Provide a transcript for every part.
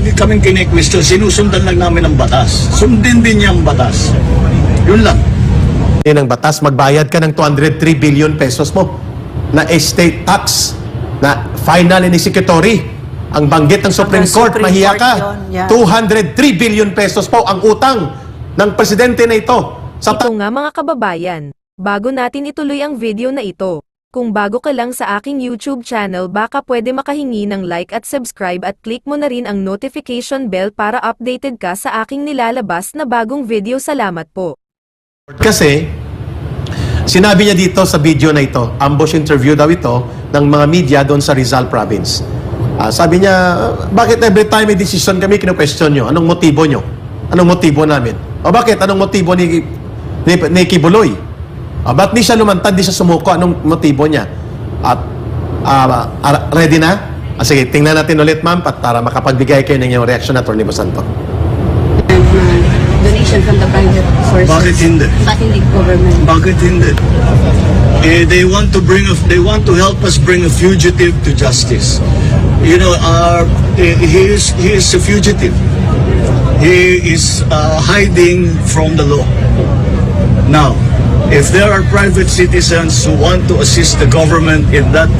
lagi kaming kine-question, sinusundan lang namin ang batas. Sundin din niya ang batas. Yun lang. Ng batas, magbayad ka ng 203 billion pesos mo na estate tax na final and executory. Ang banggit ng Supreme Court, mahiya ka. 203 billion pesos po ang utang ng presidente na ito. Ito nga mga kababayan, bago natin ituloy ang video na ito, kung bago ka lang sa aking YouTube channel baka pwede makahingi ng like at subscribe at click mo na rin ang notification bell para updated ka sa aking nilalabas na bagong video. Salamat po. Kasi, sinabi niya dito sa video na ito, ambush interview daw ito ng mga media doon sa Rizal Province. Sabi niya, bakit every time may decision kami, kinu-question nyo? Anong motibo nyo? Anong motibo namin? O bakit? Anong motibo ni Kibuloy? Ba't di siya lumantad, di siya sumuko? Anong motibo niya? At ready na? Sige, tingnan natin ulit ma'am para makapagbigay kayo ng iyong reaction, Atty. Basanto. Donation from the private sources. Bakit hindi? Bakit hindi government? Bakit hindi? They want to help us bring a fugitive to justice. You know, he is a fugitive. He is hiding from the law. Now, if there are private citizens who want to assist the government in that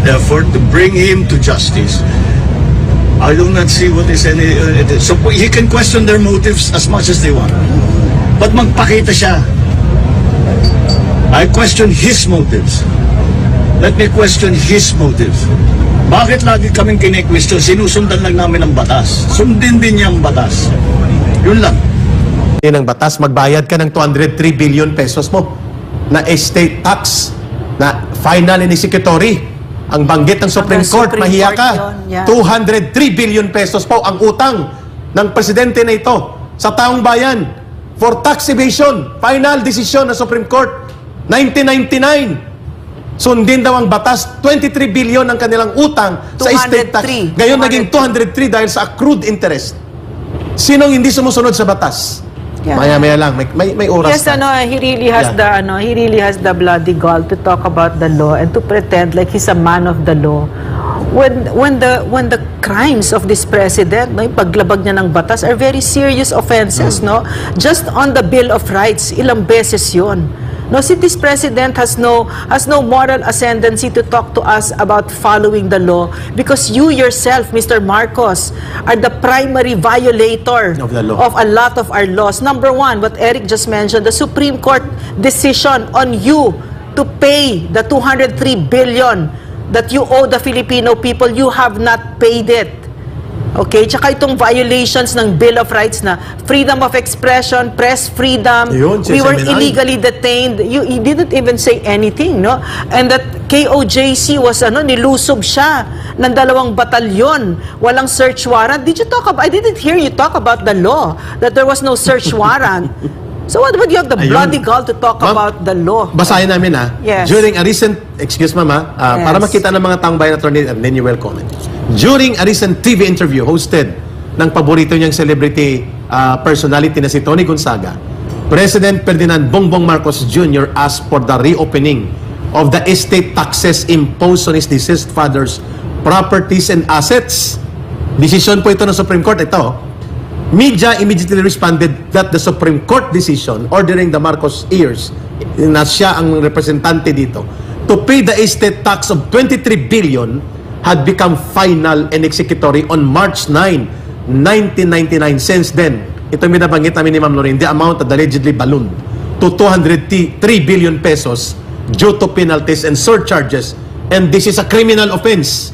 effort to bring him to justice, I do not see what is any. So he can question their motives as much as they want, but magpakita siya. I question his motives. Let me question his motives. Bakit lagi kaming kine-question? Sinusundan lang namin ang batas. Sundin din niya ang batas. Yun lang. Ng batas, magbayad ka ng 203 billion pesos mo na estate tax na final and executory. Ang banggit ng Supreme Court, mahiya ka. 203 billion pesos po ang utang ng presidente na ito sa taong bayan for tax evasion. Final decision ng Supreme Court, 1999. Sundin daw ang batas, 23 billion ang kanilang utang sa estate tax. Ngayon naging 203 dahil sa accrued interest. Sinong hindi sumusunod sa batas? Yeah. Maya-maya lang, may oras. Yes, he really has he really has the bloody gall to talk about the law and to pretend like he's a man of the law. When the crimes of this president, no, yung paglabag niya ng batas are very serious offenses, no? Just on the Bill of Rights, ilang beses 'yon. No, si this president has no moral ascendancy to talk to us about following the law because you yourself, Mr. Marcos, are the primary violator of the law. Of a lot of our laws. Number one, what Eric just mentioned, the Supreme Court decision on you to pay the 203 billion that you owe the Filipino people, you have not paid it. Okay, tsaka itong violations ng Bill of Rights na freedom of expression, press freedom, we were illegally detained. You didn't even say anything, no? And that KOJC was nilusob siya ng 2 batalyon, walang search warrant. Did you talk about? I didn't hear you talk about the law that there was no search warrant. So what would you have the bloody gall to talk about the law? Basahin namin Yes. During a recent, excuse mama, para makita ng mga taong bayan, attorney, and then you will comment. During a recent TV interview hosted ng paborito niyang celebrity personality na si Tony Gonzaga, President Ferdinand Bongbong Marcos Jr. asked for the reopening of the estate taxes imposed on his deceased father's properties and assets. Decision po ito ng Supreme Court. Ito, media immediately responded that the Supreme Court decision ordering the Marcos heirs, na siya ang representante dito, to pay the estate tax of 23 billion had become final and executory on March 9, 1999. Since then, ito yung binabanggit namin ni Ma'am Lorraine, the amount that allegedly ballooned to 203 billion pesos due to penalties and surcharges. And this is a criminal offense.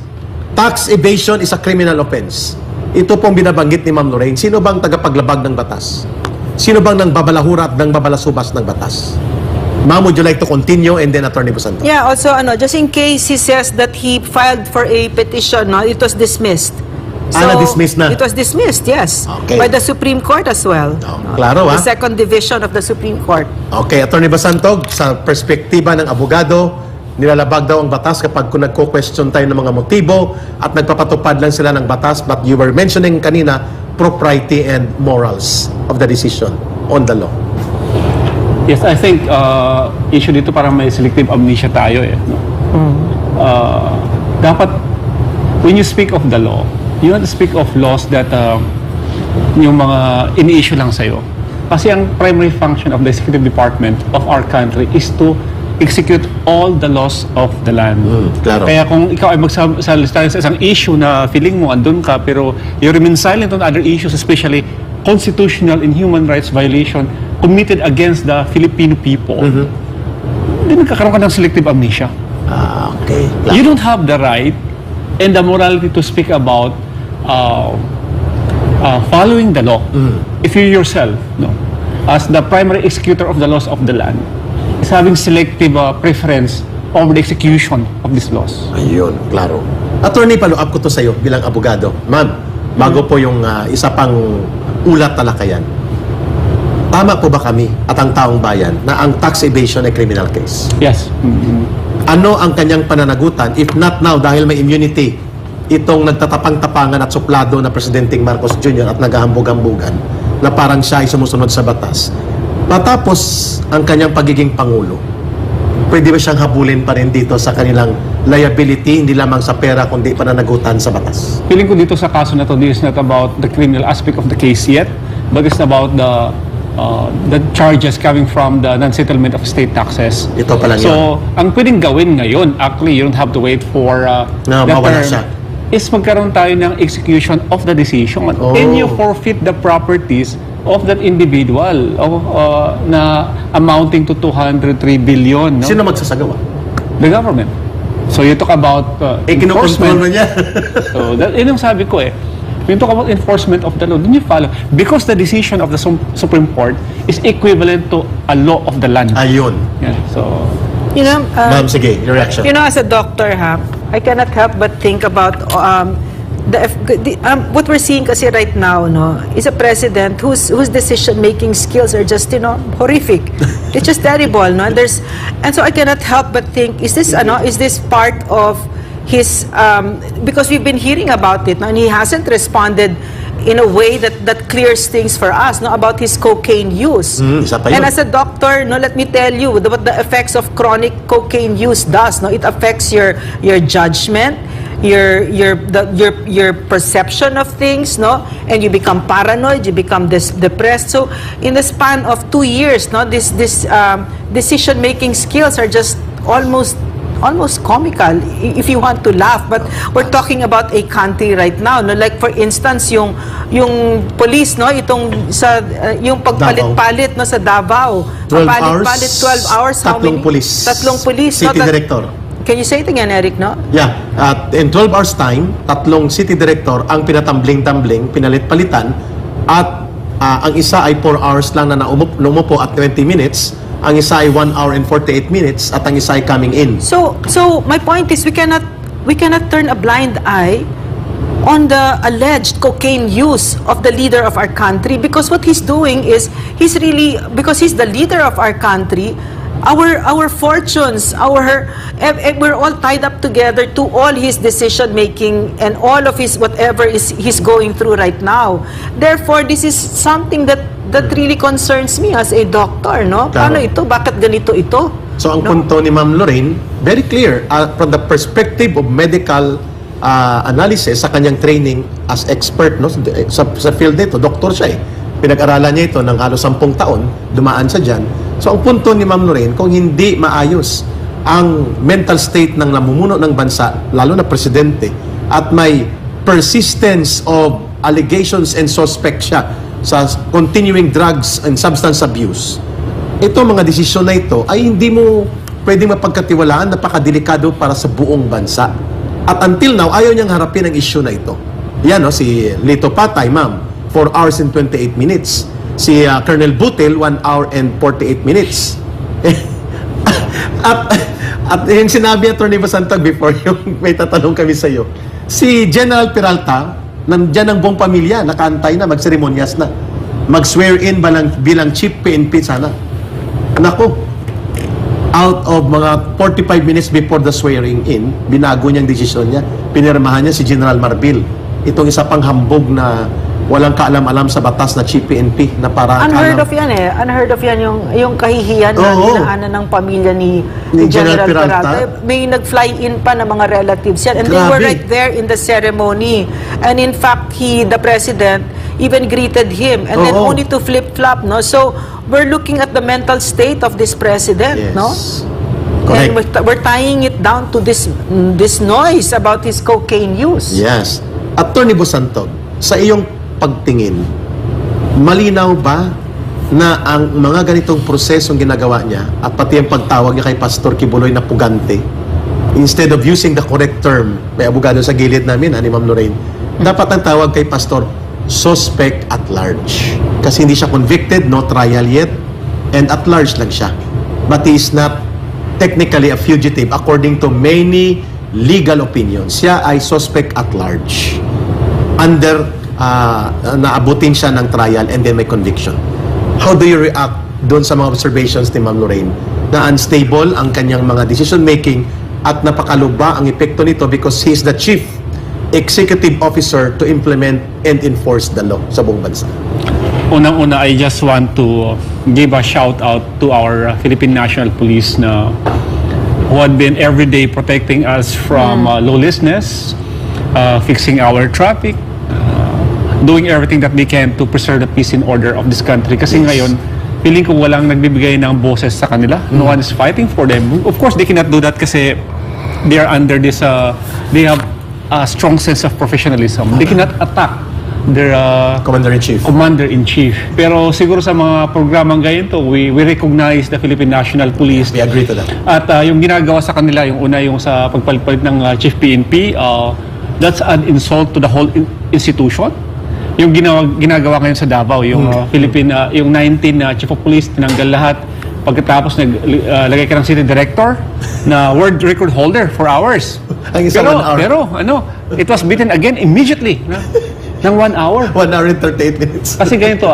Tax evasion is a criminal offense. Ito pong binabanggit ni Ma'am Lorraine. Sino bang tagapaglabag ng batas? Sino bang nang babalahura at nang babalasubas ng batas? Ma'am, would you like to continue and then Attorney Basanto? Yeah, also just in case he says that he filed for a petition, no, it was dismissed. Na-dismiss na? It was dismissed, yes. Okay. By the Supreme Court as well. Klaro, The second division of the Supreme Court. Okay, Attorney Basanto, sa perspektiba ng abogado, nilalabag daw ang batas kapag kung nagko-question tayo ng mga motibo at nagpapatupad lang sila ng batas, but you were mentioning kanina propriety and morals of the decision on the law. Yes, I think issue dito parang may selective amnesia tayo no? Dapat when you speak of the law, you want to speak of laws that yung mga ini-issue lang sa'yo. Kasi ang primary function of the executive department of our country is to execute all the laws of the land. Klaro. Kaya kung ikaw ay magsalita sa isang issue na feeling mo andun ka, pero you remain silent on other issues, especially constitutional and human rights violation committed against the Filipino people, hindi nagkakaroon ka ng selective amnesia. Okay. You don't have the right and the morality to speak about following the law. If you yourself, as the primary executor of the laws of the land, is having selective preference over the execution of these laws. Ayun, klaro. Attorney, follow-up ko to sa'yo bilang abogado. Ma'am, bago po yung isa pang ulat talakayan. Tama po ba kami at ang taong bayan na ang tax evasion ay criminal case? Yes. Ano ang kanyang pananagutan, if not now, dahil may immunity, itong nagtatapang-tapangan at suplado na Presidenteng Marcos Jr. at naghahambog-hambugan na parang siya ay sumusunod sa batas. Matapos ang kanyang pagiging Pangulo, pwede ba siyang habulin pa rin dito sa kanilang liability, hindi lamang sa pera, kundi pananagutan sa batas? Feeling ko dito sa kaso na to, this is not about the criminal aspect of the case yet, but it's about the charges coming from the non-settlement of state taxes. Ito pa lang So, ang pwedeng gawin ngayon, actually, you don't have to wait for Na the mawala term, siya. is magkaroon tayo ng execution of the decision. Oh. And you forfeit the properties of that individual na amounting to 203 billion. No? Sino magsasagawa? The government. So you talk about Kinukontrol mo niya. So yun yung sabi ko when you talk about enforcement of the law, then you follow. Because the decision of the Supreme Court is equivalent to a law of the land. Ayun. Yeah, so You know, Ma'am, sige, your reaction. you know, as a doctor, I cannot help but think about what we're seeing kasi right now, no, is a president whose decision-making skills are just, horrific. It's just terrible, no. And so I cannot help but think, is this part of his because we've been hearing about it, no, and he hasn't responded in a way that clears things for us, no, about his cocaine use. Isa pa yun. And as a doctor, no, let me tell you what the effects of chronic cocaine use does. No, it affects your judgment, your perception of things, no, and you become paranoid, you become depressed. So in the span of 2 years, no, this decision-making skills are just almost comical if you want to laugh, but we're talking about a country right now, no, like for instance yung police, no, yung pagpalit-palit, no, sa Davao, 12 palit 12 hours, how tatlong many? pulis. Tatlong pulis, City Director. Can you say it again, Eric, no? Yeah, in 12 hours time, tatlong city director ang pinatambling-tambling, pinalit-palitan, at ang isa ay 4 hours lang na umupo at 20 minutes, ang isa ay 1 hour and 48 minutes, at ang isa ay coming in. So my point is we cannot turn a blind eye on the alleged cocaine use of the leader of our country, because what he's doing is because he's the leader of our country, our fortunes, we're all tied up together to all his decision making and all of his whatever he's going through right now. Therefore, this is something that really concerns me as a doctor, no? Paano ito? Bakit ganito ito? So ang punto ni Ma'am Lorraine, very clear from the perspective of medical analysis sa kanyang training as expert, no, sa field nito. Doktor siya Pinag-aralan niya ito ng halos 10 taon, dumaan siya dyan. So ang punto ni Ma'am Lorraine, kung hindi maayos ang mental state ng namumuno ng bansa, lalo na presidente, at may persistence of allegations and suspect siya sa continuing drugs and substance abuse, ito mga desisyon na ito ay hindi mo pwedeng mapagkatiwalaan, napakadelikado para sa buong bansa. At until now, ayaw niyang harapin ang issue na ito. Yan, no, si Lito Patay, ma'am, 4 hours and 28 minutes. Si Colonel Butil, 1 hour and 48 minutes. at yung sinabi Atty. Basantag before yung may tatanong kami sa iyo, si General Peralta, nandyan ang buong pamilya, nakaantay na, magseremonyas na. Mag-swear in bilang chief PNP sana. Nako, out of mga 45 minutes before the swearing in, binago niyang desisyon niya. Pinirmahan niya si General Marbil. Itong isa pang hambog na walang kaalam-alam sa batas na chief PNP na para Unheard of yan eh. Unheard of yan yung kahihiyan na Oo. dinaanan ng pamilya ni General General Peralta. Peralta. May nag-fly in pa ng mga relatives yan. And they were Grabe. right there in the ceremony. And in fact, the president, even greeted him. And then Oo. only to flip-flop, no? So, we're looking at the mental state of this president, Yes. no? Correct. And we're tying it down to this noise about his cocaine use. Yes. Attorney Bosantog, sa iyong pagtingin, malinaw ba na ang mga ganitong prosesong ginagawa niya at pati ang pagtawag niya kay Pastor Kibuloy na pugante, instead of using the correct term, may abogado sa gilid namin, ni Ma'am Lorraine, dapat ang tawag kay Pastor, suspect at large. Kasi hindi siya convicted, no trial yet, and at large lang siya. But he is not technically a fugitive according to many legal opinions. Siya ay suspect at large. Under naabutin siya ng trial and then may conviction. How do you react doon sa mga observations ni Ma'am Lorraine na unstable ang kanyang mga decision making at napakaluba ang epekto nito because he is the chief executive officer to implement and enforce the law sa buong bansa? Unang-una, I just want to give a shout out to our Philippine National Police na who had been every day protecting us from lawlessness, fixing our traffic, doing everything that they can to preserve the peace and order of this country. Kasi ngayon, feeling ko walang nagbibigay ng boses sa kanila. No one is fighting for them. Of course, they cannot do that kasi they are under this, they have a strong sense of professionalism. They cannot attack their Commander-in-Chief. Commander-in-Chief. Pero siguro sa mga programang ganito, we recognize the Philippine National Police. We agree to that. At yung ginagawa sa kanila, yung una yung sa pagpalit ng Chief PNP, that's an insult to the whole institution. Yung ginagawa ngayon sa Davao, yung yung 19 Chief of Police, tinanggal lahat. Pagkatapos naglagay ka ng city director na world record holder for hours. Ang isang 1 hour. Pero it was beaten again immediately ng 1 hour. 1 hour and 38 minutes. Kasi ganito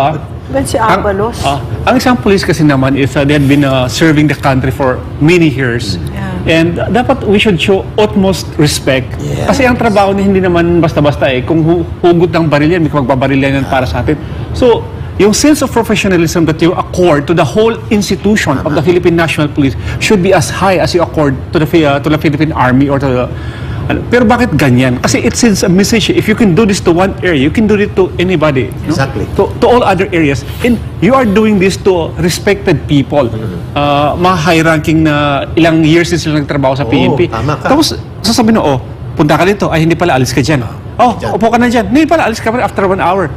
Ben si Abalos. ang isang police kasi naman is they had been serving the country for many years. And dapat we should show utmost respect. Yes. Kasi ang trabaho niya hindi naman basta-basta eh. Kung hugot ng baril yan, may magbabaril yan para sa atin. So, yung sense of professionalism that you accord to the whole institution of the Philippine National Police should be as high as you accord to the Philippine Army or to the... Pero bakit ganyan? Kasi it sends a message. If you can do this to one area, you can do it to anybody. No? Exactly. To all other areas. And you are doing this to respected people. Mga high-ranking na ilang years din sila nagtrabaho sa PNP. Tama ka. Tapos, sasabihin punta ka dito. Ay, hindi pala, alis ka dyan. Dyan. Upo ka na dyan. Hindi pala, alis ka pa after 1 hour.